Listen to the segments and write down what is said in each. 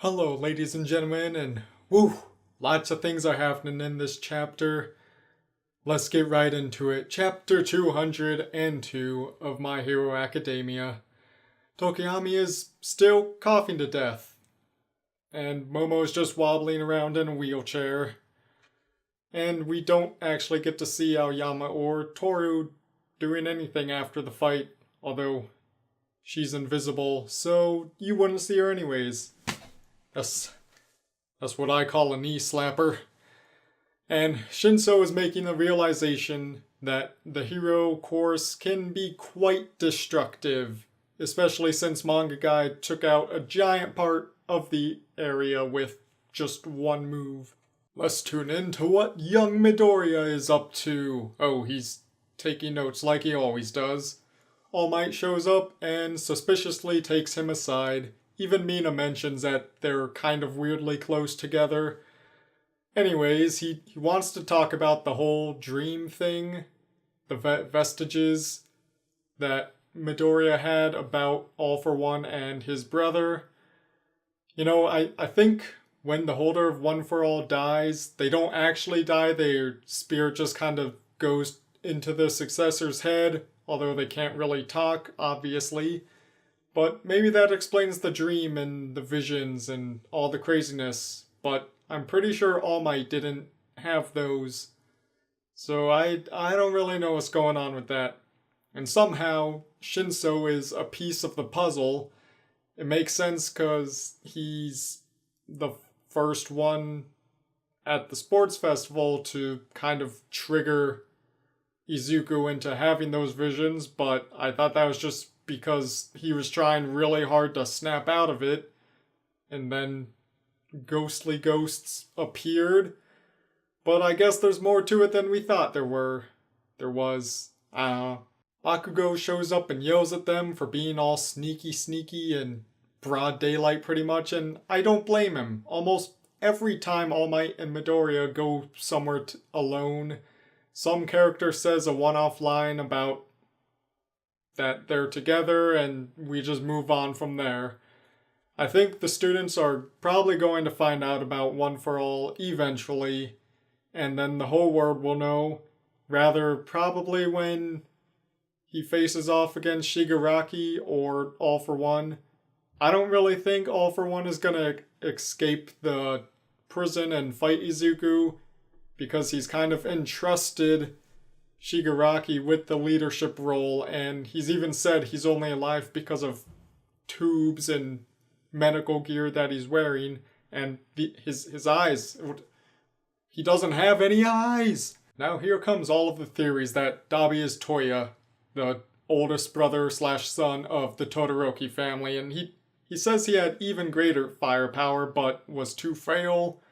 Hello, ladies and gentlemen, and woo, lots of things are happening in this chapter. Let's get right into it. Chapter 202 of My Hero Academia. Tokiyami is still coughing to death, and Momo's just wobbling around in a wheelchair. And we don't actually get to see Aoyama or Toru doing anything after the fight, although she's invisible, so you wouldn't see her anyways. That's what I call a knee slapper. And Shinso is making the realization that the hero course can be quite destructive, especially since Manga Guy took out a giant part of the area with just one move. Let's tune in to what young Midoriya is up to. Oh, he's taking notes like he always does. All Might shows up and suspiciously takes him aside. Even Mina mentions that they're kind of weirdly close together. Anyways, he wants to talk about the whole dream thing, the vestiges that Midoriya had about All for One and his brother. You know, I think when the holder of One for All dies, they don't actually die, their spirit just kind of goes into the successor's head, although they can't really talk, obviously. But maybe that explains the dream and the visions and all the craziness. But I'm pretty sure All Might didn't have those. So I don't really know what's going on with that. And somehow Shinso is a piece of the puzzle. It makes sense because he's the first one at the sports festival to kind of trigger Izuku into having those visions. But I thought that was just because he was trying really hard to snap out of it, and then ghostly ghosts appeared. But I guess there's more to it than we thought there was. Bakugo shows up and yells at them for being all sneaky in broad daylight pretty much, and I don't blame him. Almost every time All Might and Midoriya go somewhere alone, some character says a one-off line about that they're together and we just move on from there. I think the students are probably going to find out about One for All eventually, and then the whole world will know, rather probably when he faces off against Shigaraki or All for One. I don't really think All for One is gonna escape the prison and fight Izuku, because he's kind of entrusted Shigaraki with the leadership role, and he's even said he's only alive because of tubes and medical gear that he's wearing, and his eyes. He doesn't have any eyes! Now here comes all of the theories that Dabi is Toya, the oldest brother slash son of the Todoroki family, and he says he had even greater firepower but was too frail.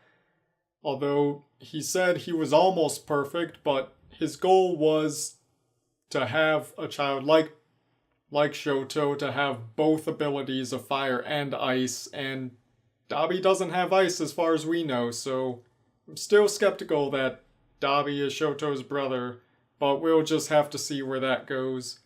Although he said he was almost perfect, but his goal was to have a child like Shoto to have both abilities of fire and ice, and Dabi doesn't have ice as far as we know, so I'm still skeptical that Dabi is Shoto's brother, but we'll just have to see where that goes.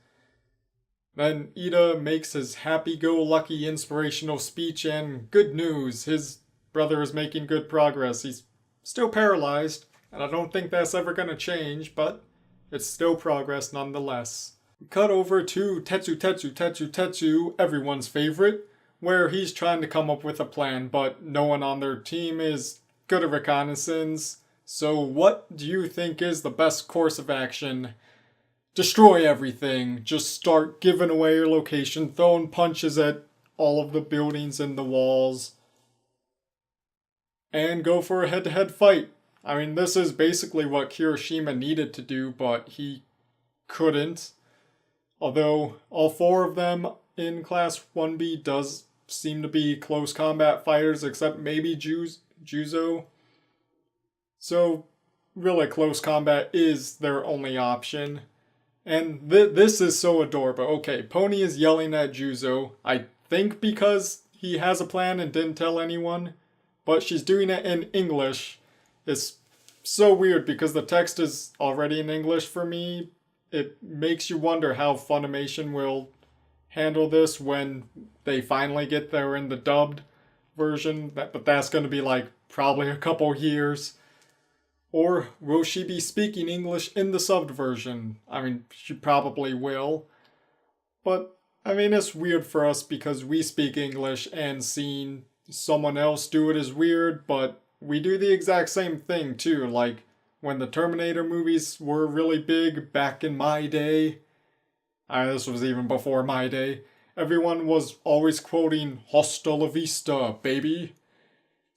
Then Ida makes his happy-go-lucky inspirational speech, and good news, his brother is making good progress. He's still paralyzed, and I don't think that's ever going to change, but it's still progress nonetheless. We cut over to Tetsu, everyone's favorite, where he's trying to come up with a plan, but no one on their team is good at reconnaissance. So what do you think is the best course of action? Destroy everything. Just start giving away your location, throwing punches at all of the buildings and the walls, and go for a head-to-head fight. I mean, this is basically what Kirishima needed to do, but he couldn't. Although all four of them in Class 1B does seem to be close combat fighters, except maybe Juzo. So, really, close combat is their only option. And this is so adorable. Okay, Pony is yelling at Juzo, I think because he has a plan and didn't tell anyone, but she's doing it in English. It's so weird because the text is already in English for me. It makes you wonder how Funimation will handle this when they finally get there in the dubbed. version, but that's going to be like probably a couple years. Or will she be speaking English in the subbed version? I mean, she probably will. But, I mean, it's weird for us because we speak English and seeing someone else do it is weird, but we do the exact same thing too. Like, when the Terminator movies were really big back in my day, this was even before my day, everyone was always quoting "Hasta la vista, baby."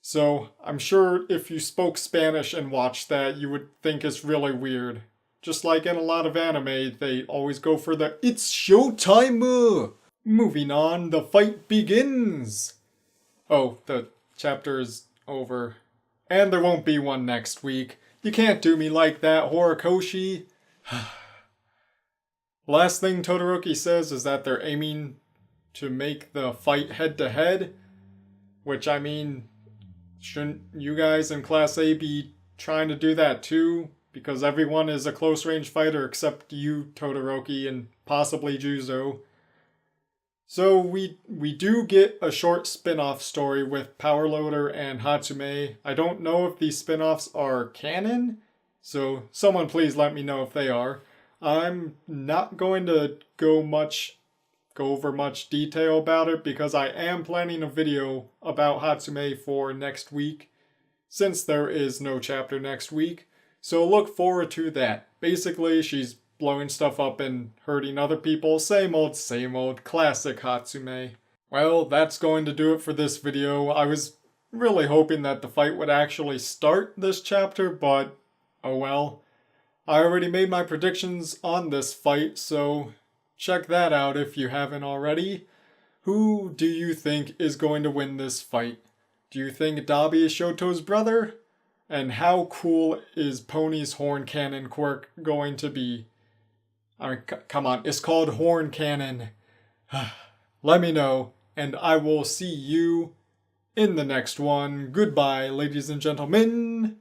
So, I'm sure if you spoke Spanish and watched that, you would think it's really weird. Just like in a lot of anime, they always go for the "It's showtime!" Moving on, the fight begins! Oh, the chapter is over. And there won't be one next week. You can't do me like that, Horikoshi. Last thing Todoroki says is that they're aiming to make the fight head-to-head. Which, I mean, shouldn't you guys in Class A be trying to do that too? Because everyone is a close-range fighter except you, Todoroki, and possibly Juzo. So we do get a short spin-off story with Power Loader and Hatsume. I don't know if these spin-offs are canon, so someone please let me know if they are. I'm not going to go over much detail about it because I am planning a video about Hatsume for next week, since there is no chapter next week. So look forward to that. Basically, she's blowing stuff up and hurting other people. Same old, classic Hatsume. Well, that's going to do it for this video. I was really hoping that the fight would actually start this chapter, but oh well. I already made my predictions on this fight, so check that out if you haven't already. Who do you think is going to win this fight? Do you think Dabi is Shoto's brother? And how cool is Pony's horn cannon quirk going to be? I mean, come on, it's called Horn Cannon. Let me know, and I will see you in the next one. Goodbye, ladies and gentlemen.